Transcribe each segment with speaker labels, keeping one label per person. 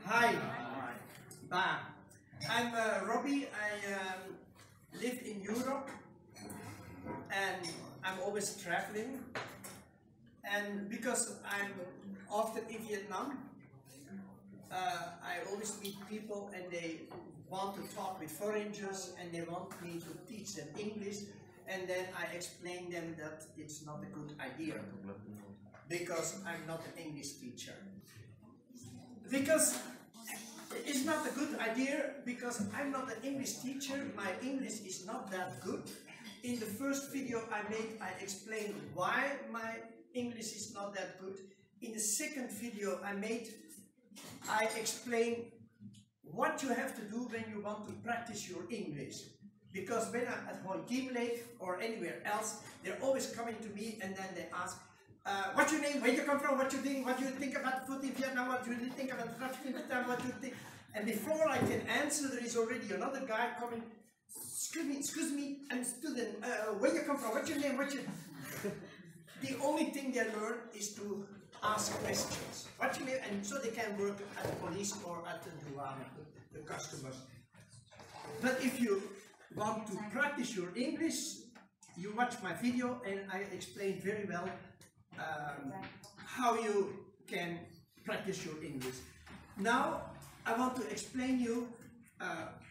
Speaker 1: Hi, I'm Robbie. I live in Europe and I'm always traveling. And because I'm often in Vietnam, I always meet people and they want to talk with foreigners and they want me to teach them English, and then I explain them that it's not a good idea because I'm not an English teacher. Because it's not a good idea because I'm not an English teacher, my English is not that good. In the first video I made, I explained why my English is not that good. In the second video I made, I explained what you have to do when you want to practice your English. Because when I'm at home, Gimlet or anywhere else, they're always coming to me and then they ask, what's your name, where you come from, what you think about food in Vietnam, what you think about traffic in Vietnam, what you think. And before I can answer, there is already another guy coming, excuse me, I'm a student, where you come from, what's your name, The only thing they learn is to ask questions. What's your name? And so they can work at the police or at the customers. But if you want to practice your English, you watch my video and I explain very well how you can practice your English. Now I want to explain you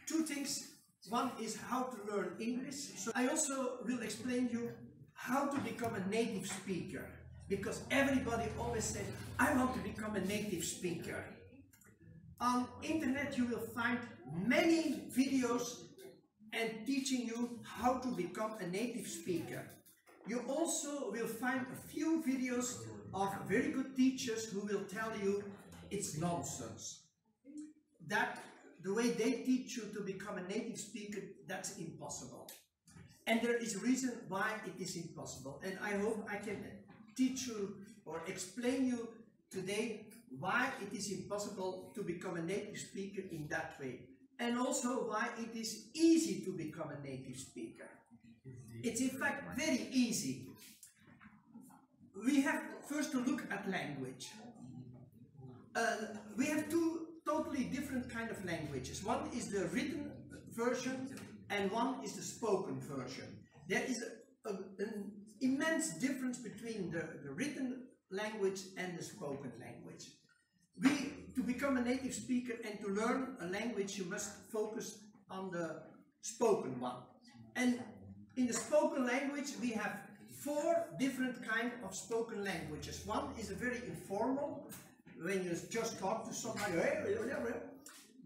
Speaker 1: two things. One is how to learn English. So I also will explain you how to become a native speaker, because everybody always says, I want to become a native speaker. On internet you will find many videos and teaching you how to become a native speaker. You also will find a few videos of very good teachers who will tell you it's nonsense. That the way they teach you to become a native speaker, that's impossible. And there is a reason why it is impossible. And I hope I can teach you or explain you today why it is impossible to become a native speaker in that way. And also why it is easy to become a native speaker. It's in fact very easy. We have first to look at language. We have two totally different kind of languages. One is the written version and one is the spoken version. There is an immense difference between the written language and the spoken language. To become a native speaker and to learn a language, you must focus on the spoken one. And in the spoken language, we have four different kinds of spoken languages. One is a very informal, when you just talk to somebody.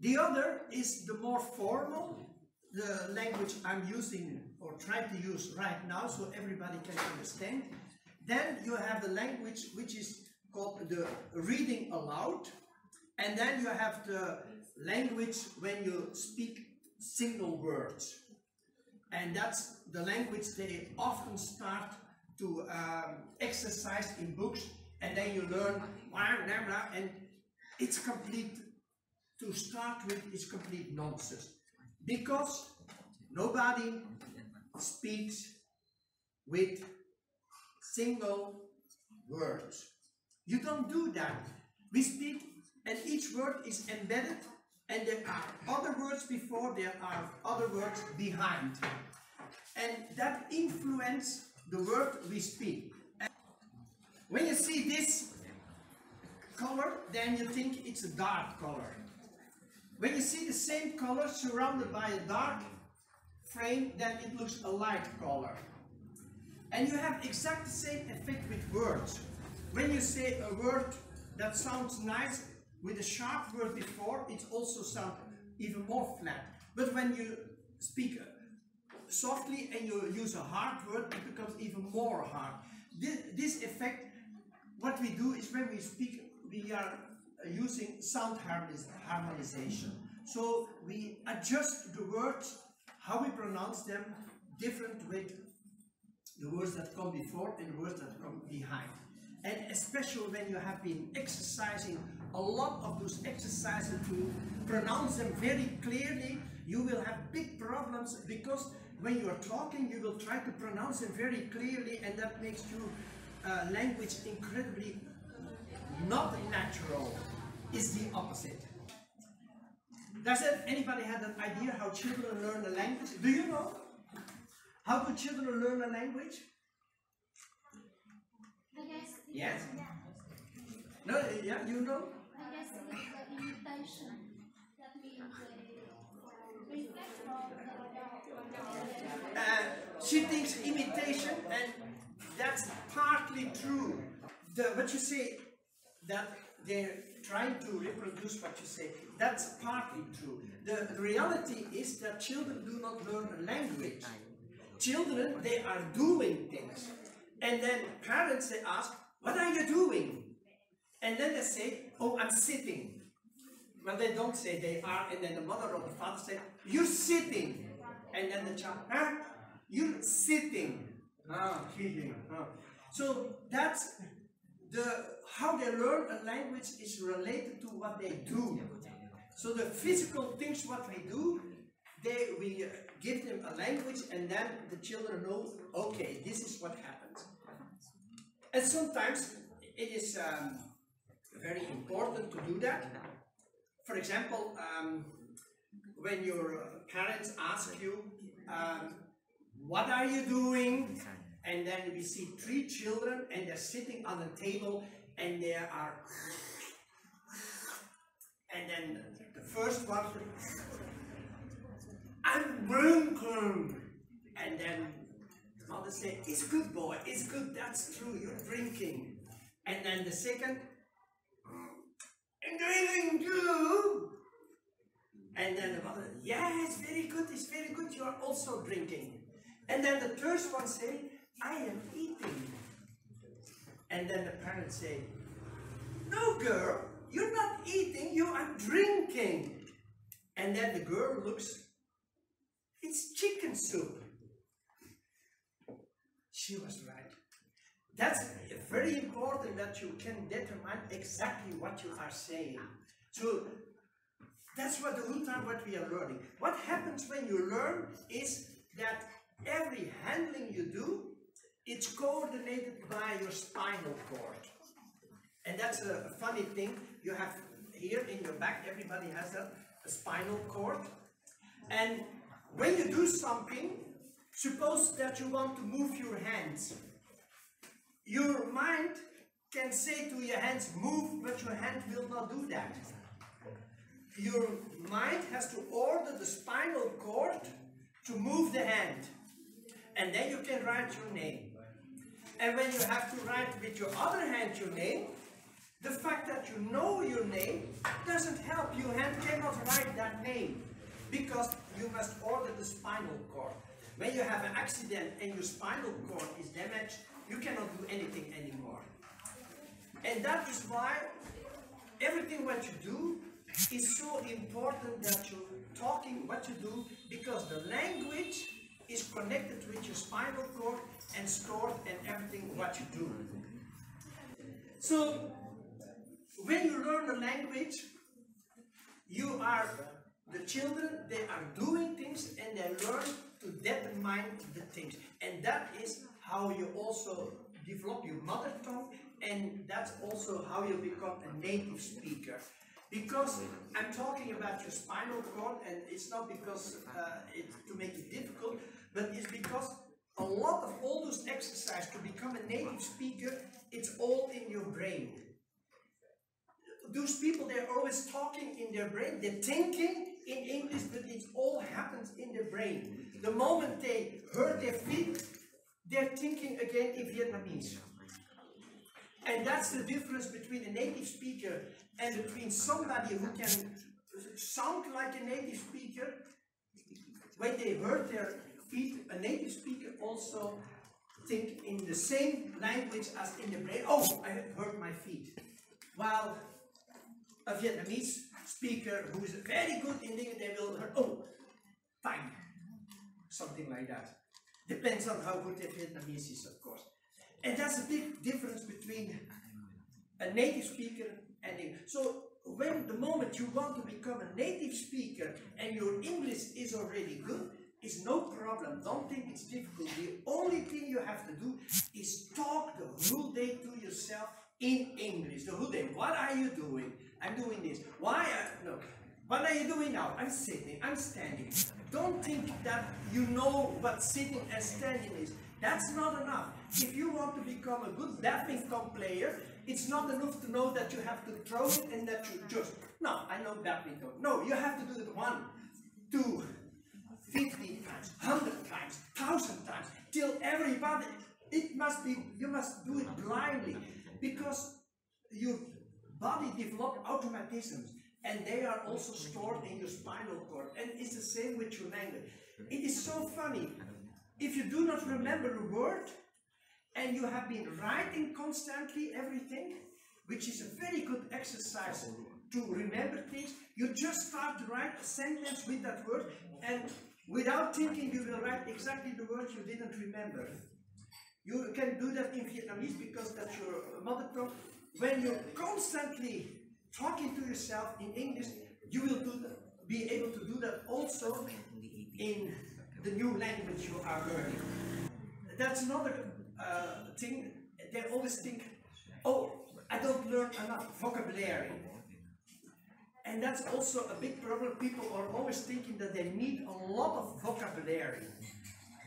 Speaker 1: The other is the more formal, the language I'm using or trying to use right now so everybody can understand. Then you have the language which is called the reading aloud. And then you have the language when you speak single words. And that's the language they often start to exercise in books, and then you learn, and it's complete, to start with, it's complete nonsense. Because nobody speaks with single words. You don't do that. We speak and each word is embedded and there are other words before, there are other words behind. And that influences the word we speak. And when you see this color, then you think it's a dark color. When you see the same color surrounded by a dark frame, then it looks a light color. And you have exactly the same effect with words. When you say a word that sounds nice with a sharp word before, it also sounds even more flat. But when you speak softly and you use a hard word, it becomes even more hard. This effect, what we do is when we speak, we are using sound harmonization. So we adjust the words, how we pronounce them, different with the words that come before and the words that come behind. And especially when you have been exercising a lot of those exercises to pronounce them very clearly, you will have big problems, because when you are talking, you will try to pronounce them very clearly, and that makes your language incredibly not natural. It's the opposite. Does anybody have an idea how children learn a language? Do you know? How do children learn a language?
Speaker 2: I guess.
Speaker 1: Yes?
Speaker 2: Yeah.
Speaker 1: No, yeah, you know?
Speaker 2: I guess with the imitation. That means they reflect on
Speaker 1: She thinks imitation, and that's partly true. What you say, that they're trying to reproduce what you say, that's partly true. The reality is that children do not learn a language. Children, they are doing things. And then parents, they ask, what are you doing? And then they say, oh, I'm sitting. Well, they don't say they are, and then the mother or the father say, you're sitting. And then the child, huh? You're sitting. Ah, kidding. Oh. So that's how they learn a language is related to what they do. So the physical things what we do, we give them a language, and then the children know, okay, this is what happens. And sometimes it is very important to do that. For example, when your parents ask you, what are you doing? And then we see 3 children, and they're sitting on a table, and they are, and then the first one, I'm drinking. And then the mother says, it's good, boy, it's good, that's true, you're drinking. And then the second, I'm drinking too. And then the mother, yeah, it's very good, you are also drinking. And then the third one says, I am eating. And then the parents say, no, girl, you're not eating, you are drinking. And then the girl looks, it's chicken soup. She was right. That's very important that you can determine exactly what you are saying. So that's what the whole time what we are learning. What happens when you learn is that every handling you do, it's coordinated by your spinal cord. And that's a funny thing. You have here in your back, everybody has a spinal cord. And when you do something, suppose that you want to move your hands. Your mind can say to your hands, move, but your hand will not do that. Your mind has to order the spinal cord to move the hand. And then you can write your name. And when you have to write with your other hand your name, the fact that you know your name doesn't help. Your hand cannot write that name because you must order the spinal cord. When you have an accident and your spinal cord is damaged, you cannot do anything anymore. And that is why everything what you do is so important, that you're talking what you do, because the language is connected with your spinal cord and stored and everything what you do. So when you learn a language, the children, they are doing things and they learn to determine the things. And that is how you also develop your mother tongue, and that's also how you become a native speaker. Because I'm talking about your spinal cord, and it's not because it's to make it difficult, but it's because a lot of all those exercises to become a native speaker, it's all in your brain. Those people, they're always talking in their brain, they're thinking in English, but it all happens in their brain. The moment they hurt their feet, they're thinking again in Vietnamese. And that's the difference between a native speaker and between somebody who can sound like a native speaker. When they hurt their feet, a native speaker also think in the same language as in the brain. Oh, I hurt my feet. While a Vietnamese speaker who is very good in English, they will hurt, oh, fine. Something like that. Depends on how good their Vietnamese is, of course. And that's a big difference between a native speaker and English. So when the moment you want to become a native speaker and your English is already good, it's no problem. Don't think it's difficult. The only thing you have to do is talk the whole day to yourself in English. The whole day. What are you doing? I'm doing this. Why? No. What are you doing now? I'm sitting, I'm standing. Don't think that you know what sitting and standing is. That's not enough. If you want to become a good badminton player, it's not enough to know that you have to throw it and that you just, no, I know badminton. No, you have to do it 1, 2, 50 times, 100 times, 1,000 times, till everybody, it must be, you must do it blindly, because your body develops automatisms, and they are also stored in your spinal cord, and it's the same with your language. It is so funny, if you do not remember a word, and you have been writing constantly everything, which is a very good exercise to remember things, you just start to write a sentence with that word, and without thinking you will write exactly the words you didn't remember. You can do that in Vietnamese because that's your mother tongue. When you're constantly talking to yourself in English, you will be able to do that also in the new language you are learning. That's another thing. They always think, oh, I don't learn enough vocabulary. And that's also a big problem. People are always thinking that they need a lot of vocabulary.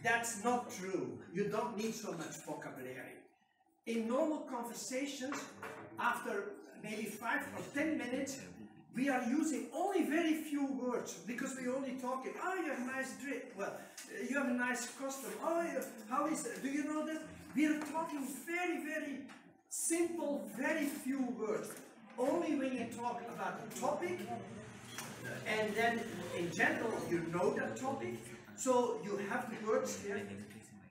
Speaker 1: That's not true. You don't need so much vocabulary. In normal conversations, after maybe 5 or 10 minutes, we are using only very few words because we're only talking. Oh, you have a nice drip. Well, you have a nice costume. Oh, how is it? Do you know that? We are talking very, very simple, very few words. Only when you talk about the topic, and then in general you know that topic, so you have the words there.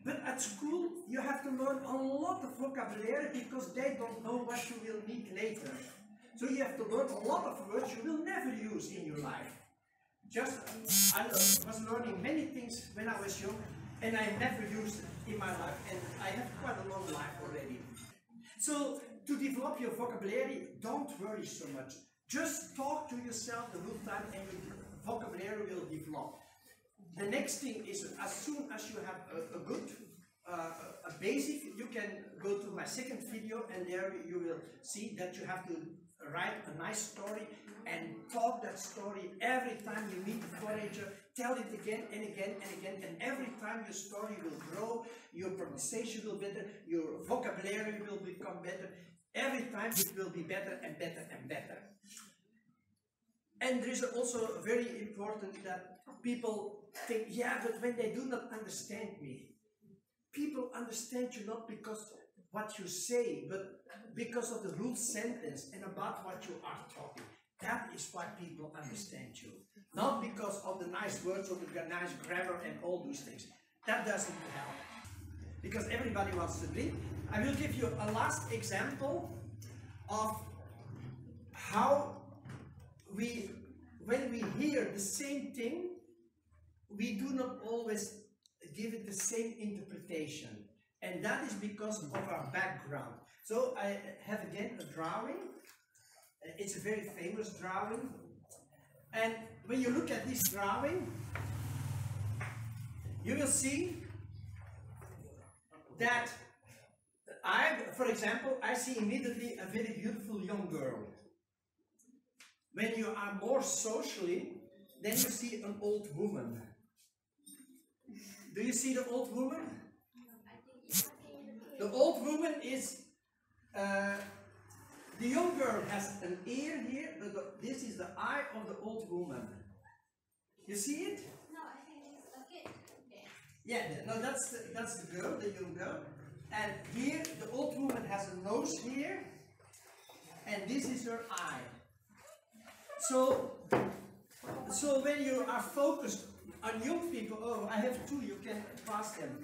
Speaker 1: But at school you have to learn a lot of vocabulary because they don't know what you will need later. So you have to learn a lot of words you will never use in your life. I was learning many things when I was young, and I never used it in my life, and I have quite a long life already. So to develop your vocabulary, don't worry so much. Just talk to yourself the whole time and your vocabulary will develop. The next thing is, as soon as you have a good basic, you can go to my second video, and there you will see that you have to write a nice story and talk that story every time you meet the forager. Tell it again and again and again, and every time your story will grow, your pronunciation will be better, your vocabulary will become better. Every time it will be better and better and better. And there is also very important that people think, yeah, but when they do not understand me, people understand you not because what you say, but because of the whole sentence and about what you are talking. That is why people understand you. Not because of the nice words or the nice grammar and all those things. That doesn't help. Because everybody wants to drink. I will give you a last example of how when we hear the same thing, we do not always give it the same interpretation. And that is because of our background. So I have again a drawing. It's a very famous drawing. And when you look at this drawing, you will see that for example, I see immediately a very beautiful young girl. When you are more socially, then you see an old woman. Do you see the old woman? The old woman is, the young girl has an ear here, but this is the eye of the old woman. You see it?
Speaker 2: No, I think it's a kid.
Speaker 1: Yeah, no, that's the girl, the young girl. And here, the old woman has a nose here, and this is her eye. So when you are focused on young people, oh, I have two, you can pass them.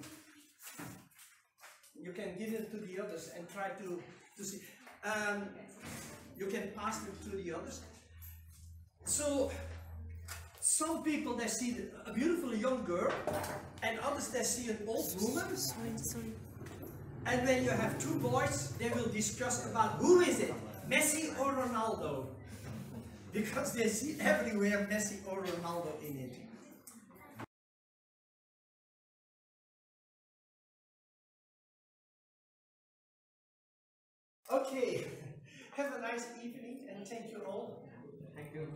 Speaker 1: You can give them to the others and try to see. You can pass them to the others. So some people, they see a beautiful young girl, and others they see an old woman. Sorry. And when you have two boys, they will discuss about who is it, Messi or Ronaldo, because they see everywhere Messi or Ronaldo in it. Okay, have a nice evening and thank you all.
Speaker 3: Thank you.